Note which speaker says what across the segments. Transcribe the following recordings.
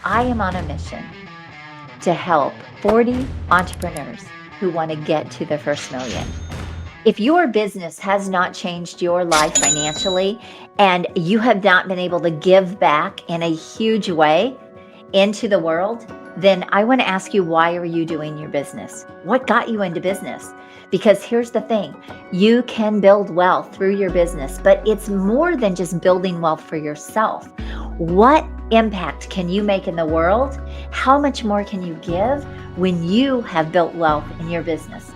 Speaker 1: I am on a mission to help 40 entrepreneurs who want to get to their first million. If your business has not changed your life financially and you have not been able to give back in a huge way into the world, then I want to ask you, why are you doing your business? What got you into business? Because here's the thing, you can build wealth through your business, but it's more than just building wealth for yourself. What impact can you make in the world? How much more can you give when you have built wealth in your business?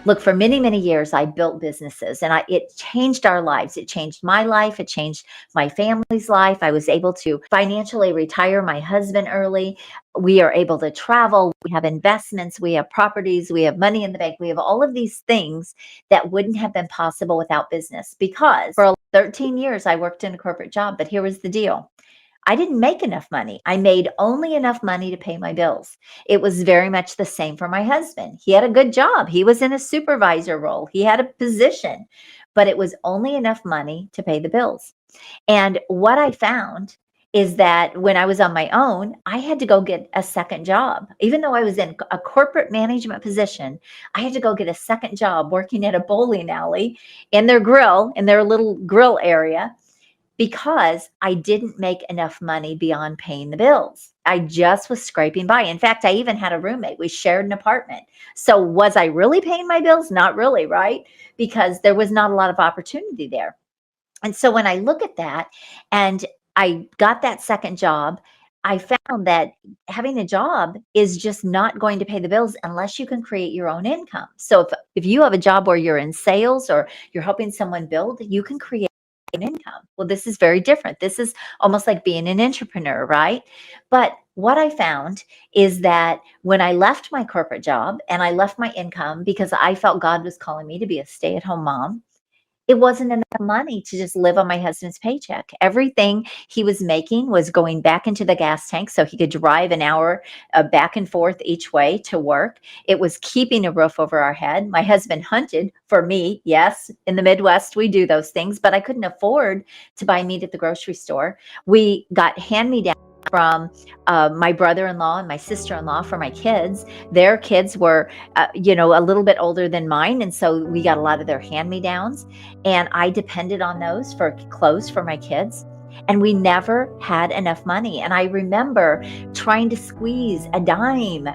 Speaker 1: Look, for many, many years, I built businesses and it changed our lives. It changed my life. It changed my family's life. I was able to financially retire my husband early. We are able to travel. We have investments. We have properties. We have money in the bank. We have all of these things that wouldn't have been possible without business, because for 13 years, I worked in a corporate job. But here was the deal. I didn't make enough money. I made only enough money to pay my bills. It was very much the same for my husband. He had a good job. He was in a supervisor role. He had a position, but it was only enough money to pay the bills. And what I found is that when I was on my own, I had to go get a second job. Even though I was in a corporate management position, I had to go get a second job working at a bowling alley in their little grill area, because I didn't make enough money beyond paying the bills. I just was scraping by. In fact, I even had a roommate. We shared an apartment. So was I really paying my bills? Not really, right? Because there was not a lot of opportunity there. And so when I look at that and I got that second job, I found that having a job is just not going to pay the bills unless you can create your own income. So if you have a job where you're in sales or you're helping someone build, you can create an income. Well, this is very different. This is almost like being an entrepreneur, right? But what I found is that when I left my corporate job and I left my income because I felt God was calling me to be a stay-at-home mom, it wasn't enough money to just live on my husband's paycheck. Everything he was making was going back into the gas tank so he could drive an hour back and forth each way to work. It was keeping a roof over our head. My husband hunted for meat. Yes, in the Midwest, we do those things, but I couldn't afford to buy meat at the grocery store. We got hand-me-downs from my brother-in-law and my sister-in-law for my kids. Their kids were, a little bit older than mine. And so we got a lot of their hand-me-downs. And I depended on those for clothes for my kids. And we never had enough money. And I remember trying to squeeze a dime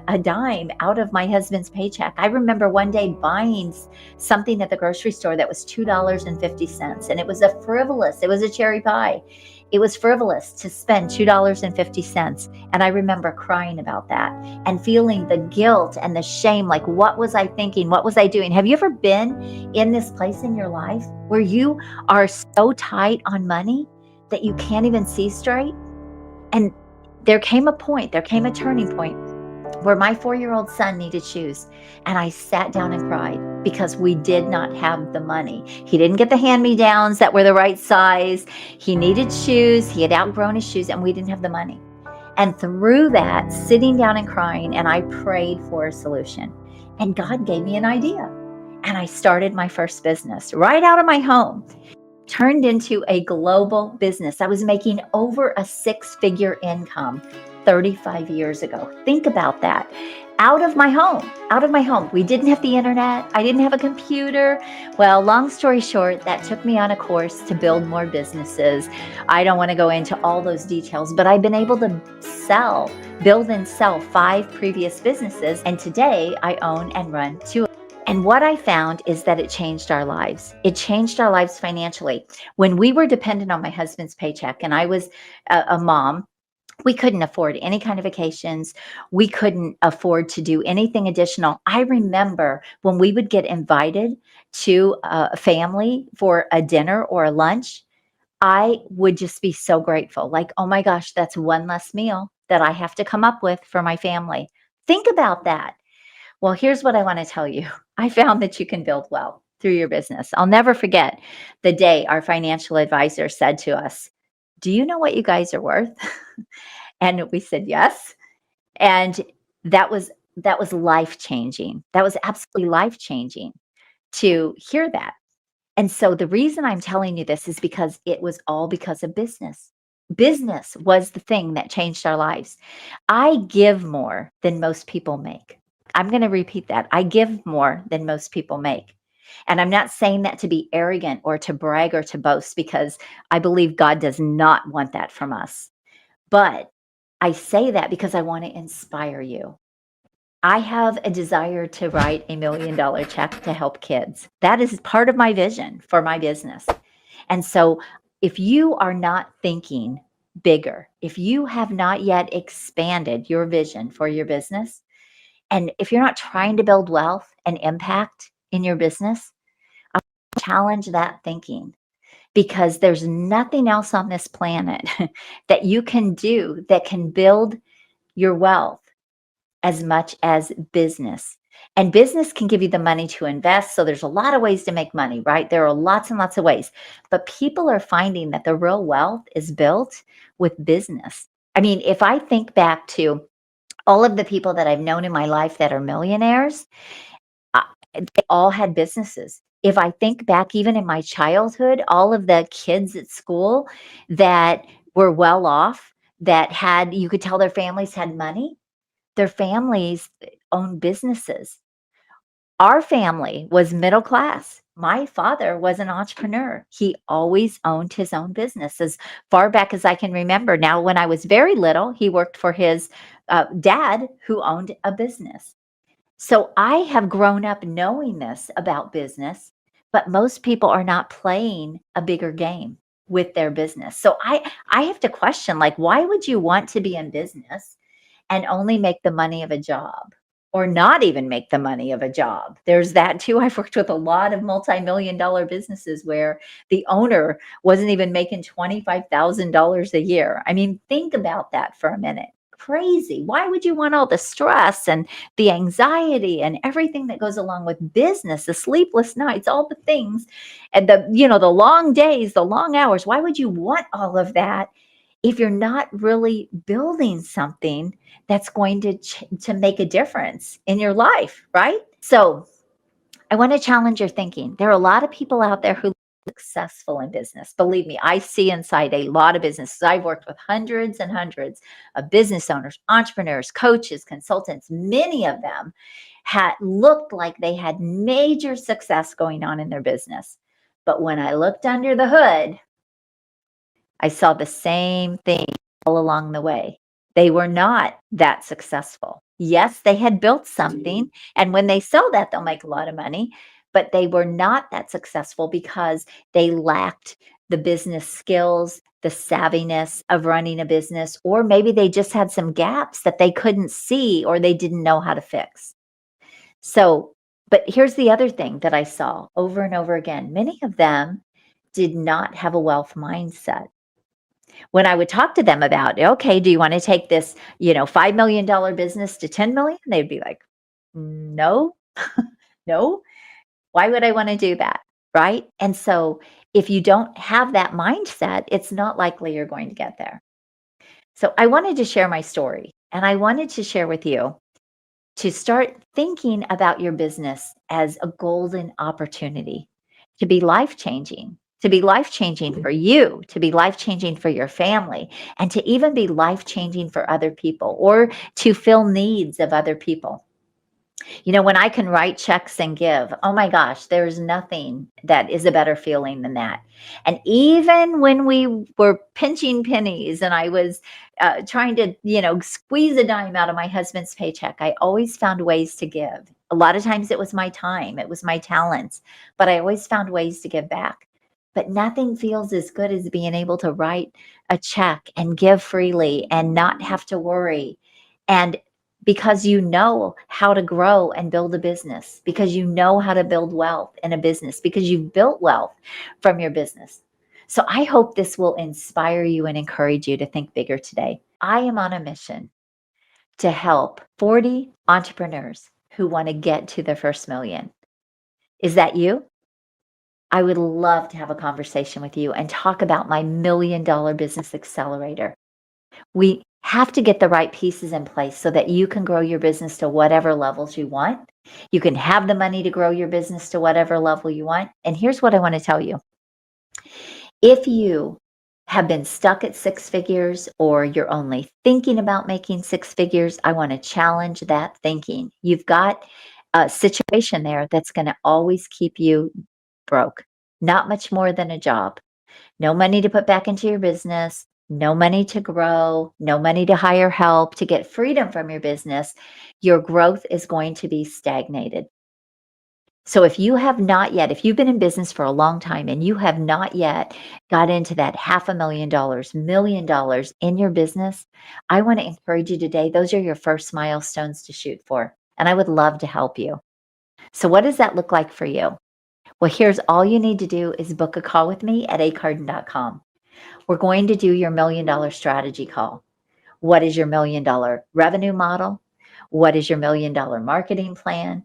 Speaker 1: out of my husband's paycheck. I remember one day buying something at the grocery store that was $2.50. And it was it was a cherry pie. It was frivolous to spend $2.50. And I remember crying about that and feeling the guilt and the shame. Like, what was I thinking? What was I doing? Have you ever been in this place in your life where you are so tight on money that you can't even see straight? And there came a turning point where my 4-year-old son needed shoes. And I sat down and cried because we did not have the money. He didn't get the hand-me-downs that were the right size. He needed shoes. He had outgrown his shoes, and we didn't have the money. And through that, sitting down and crying, and I prayed for a solution. And God gave me an idea. And I started my first business right out of my home. Turned into a global business. I was making over a 6-figure income 35 years ago. Think about that. Out of my home. We didn't have the internet. I didn't have a computer. Well, long story short, that took me on a course to build more businesses. I don't want to go into all those details, but I've been able to build and sell 5 previous businesses. And today I own and run 2. And what I found is that it changed our lives. It changed our lives financially. When we were dependent on my husband's paycheck and I was a mom, we couldn't afford any kind of vacations. We couldn't afford to do anything additional. I remember when we would get invited to a family for a dinner or a lunch, I would just be so grateful. Like, oh my gosh, that's one less meal that I have to come up with for my family. Think about that. Well, here's what I want to tell you. I found that you can build wealth through your business. I'll never forget the day our financial advisor said to us, "Do you know what you guys are worth?" And we said, "Yes." And that was life-changing. That was absolutely life-changing to hear that. And so the reason I'm telling you this is because it was all because of business. Business was the thing that changed our lives. I give more than most people make. I'm going to repeat that. I give more than most people make. And I'm not saying that to be arrogant or to brag or to boast, because I believe God does not want that from us. But I say that because I want to inspire you. I have a desire to write $1 million check to help kids. That is part of my vision for my business. And so if you are not thinking bigger, if you have not yet expanded your vision for your business, and if you're not trying to build wealth and impact in your business, I'll challenge that thinking, because there's nothing else on this planet that you can do that can build your wealth as much as business. And business can give you the money to invest. So there's a lot of ways to make money, right? There are lots and lots of ways. But people are finding that the real wealth is built with business. I mean, if I think back to all of the people that I've known in my life that are millionaires, uh, they all had businesses. If I think back even in my childhood, all of the kids at school that were well off, that had, you could tell their families had money, their families owned businesses. Our family was middle class. My father was an entrepreneur. He always owned his own business as far back as I can remember. Now, when I was very little, he worked for his dad, who owned a business. So I have grown up knowing this about business, but most people are not playing a bigger game with their business. So I have to question, like, why would you want to be in business and only make the money of a job, or not even make the money of a job? There's that too. I've worked with a lot of multi-million dollar businesses where the owner wasn't even making $25,000 a year. I mean, think about that for a minute. Crazy. Why would you want all the stress and the anxiety and everything that goes along with business, the sleepless nights, all the things, and the long days, the long hours? Why would you want all of that if you're not really building something that's going to make a difference in your life, right? So I want to challenge your thinking. There are a lot of people out there who are successful in business. Believe me, I see inside a lot of businesses. I've worked with hundreds and hundreds of business owners, entrepreneurs, coaches, consultants. Many of them had looked like they had major success going on in their business. But when I looked under the hood, I saw the same thing all along the way. They were not that successful. Yes, they had built something, and when they sell that, they'll make a lot of money, but they were not that successful because they lacked the business skills, the savviness of running a business, or maybe they just had some gaps that they couldn't see or they didn't know how to fix. So, but here's the other thing that I saw over and over again. Many of them did not have a wealth mindset. When I would talk to them about, okay, do you want to take this, $5 million business to 10 million? They'd be like, no, no. Why would I want to do that? Right. And so if you don't have that mindset, it's not likely you're going to get there. So I wanted to share my story, and I wanted to share with you to start thinking about your business as a golden opportunity to be life changing, to be life changing for you, to be life changing for your family, and to even be life changing for other people, or to fill needs of other people. When I can write checks and give, oh my gosh, there's nothing that is a better feeling than that. And even when we were pinching pennies and I was trying to, squeeze a dime out of my husband's paycheck, I always found ways to give. A lot of times it was my time, it was my talents, but I always found ways to give back. But nothing feels as good as being able to write a check and give freely and not have to worry. And because you know how to grow and build a business, because you know how to build wealth in a business, because you've built wealth from your business. So I hope this will inspire you and encourage you to think bigger today. I am on a mission to help 40 entrepreneurs who want to get to their first million. Is that you? I would love to have a conversation with you and talk about my $1 million business accelerator. We have to get the right pieces in place so that you can grow your business to whatever levels you want. You can have the money to grow your business to whatever level you want. And here's what I want to tell you. If you have been stuck at six figures or you're only thinking about making six figures, I want to challenge that thinking. You've got a situation there that's going to always keep you broke, not much more than a job. No money to put back into your business, no money to grow, no money to hire help to get freedom from your business. Your growth is going to be stagnated. So if you have not yet, if you've been in business for a long time and you have not yet got into that $500,000, $1 million in your business, I want to encourage you today. Those are your first milestones to shoot for. And I would love to help you. So what does that look like for you? Well, here's all you need to do is book a call with me at acarden.com. We're going to do your $1 million strategy call. What is your $1 million revenue model? What is your $1 million marketing plan?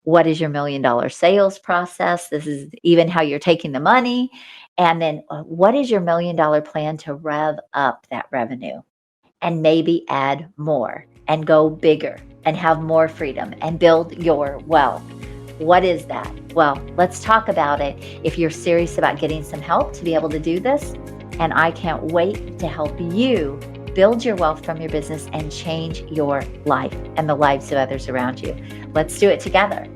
Speaker 1: What is your $1 million sales process? This is even how you're taking the money. And then what is your $1 million plan to rev up that revenue and maybe add more and go bigger and have more freedom and build your wealth? What is that? Well, let's talk about it if you're serious about getting some help to be able to do this. And I can't wait to help you build your wealth from your business and change your life and the lives of others around you. Let's do it together.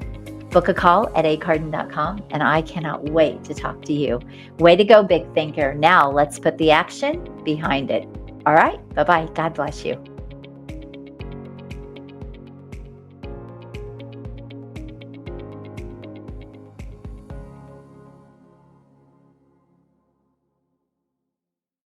Speaker 1: Book a call at acarden.com, and I cannot wait to talk to you. Way to go, big thinker. Now let's put the action behind it. All right. Bye-bye. God bless you.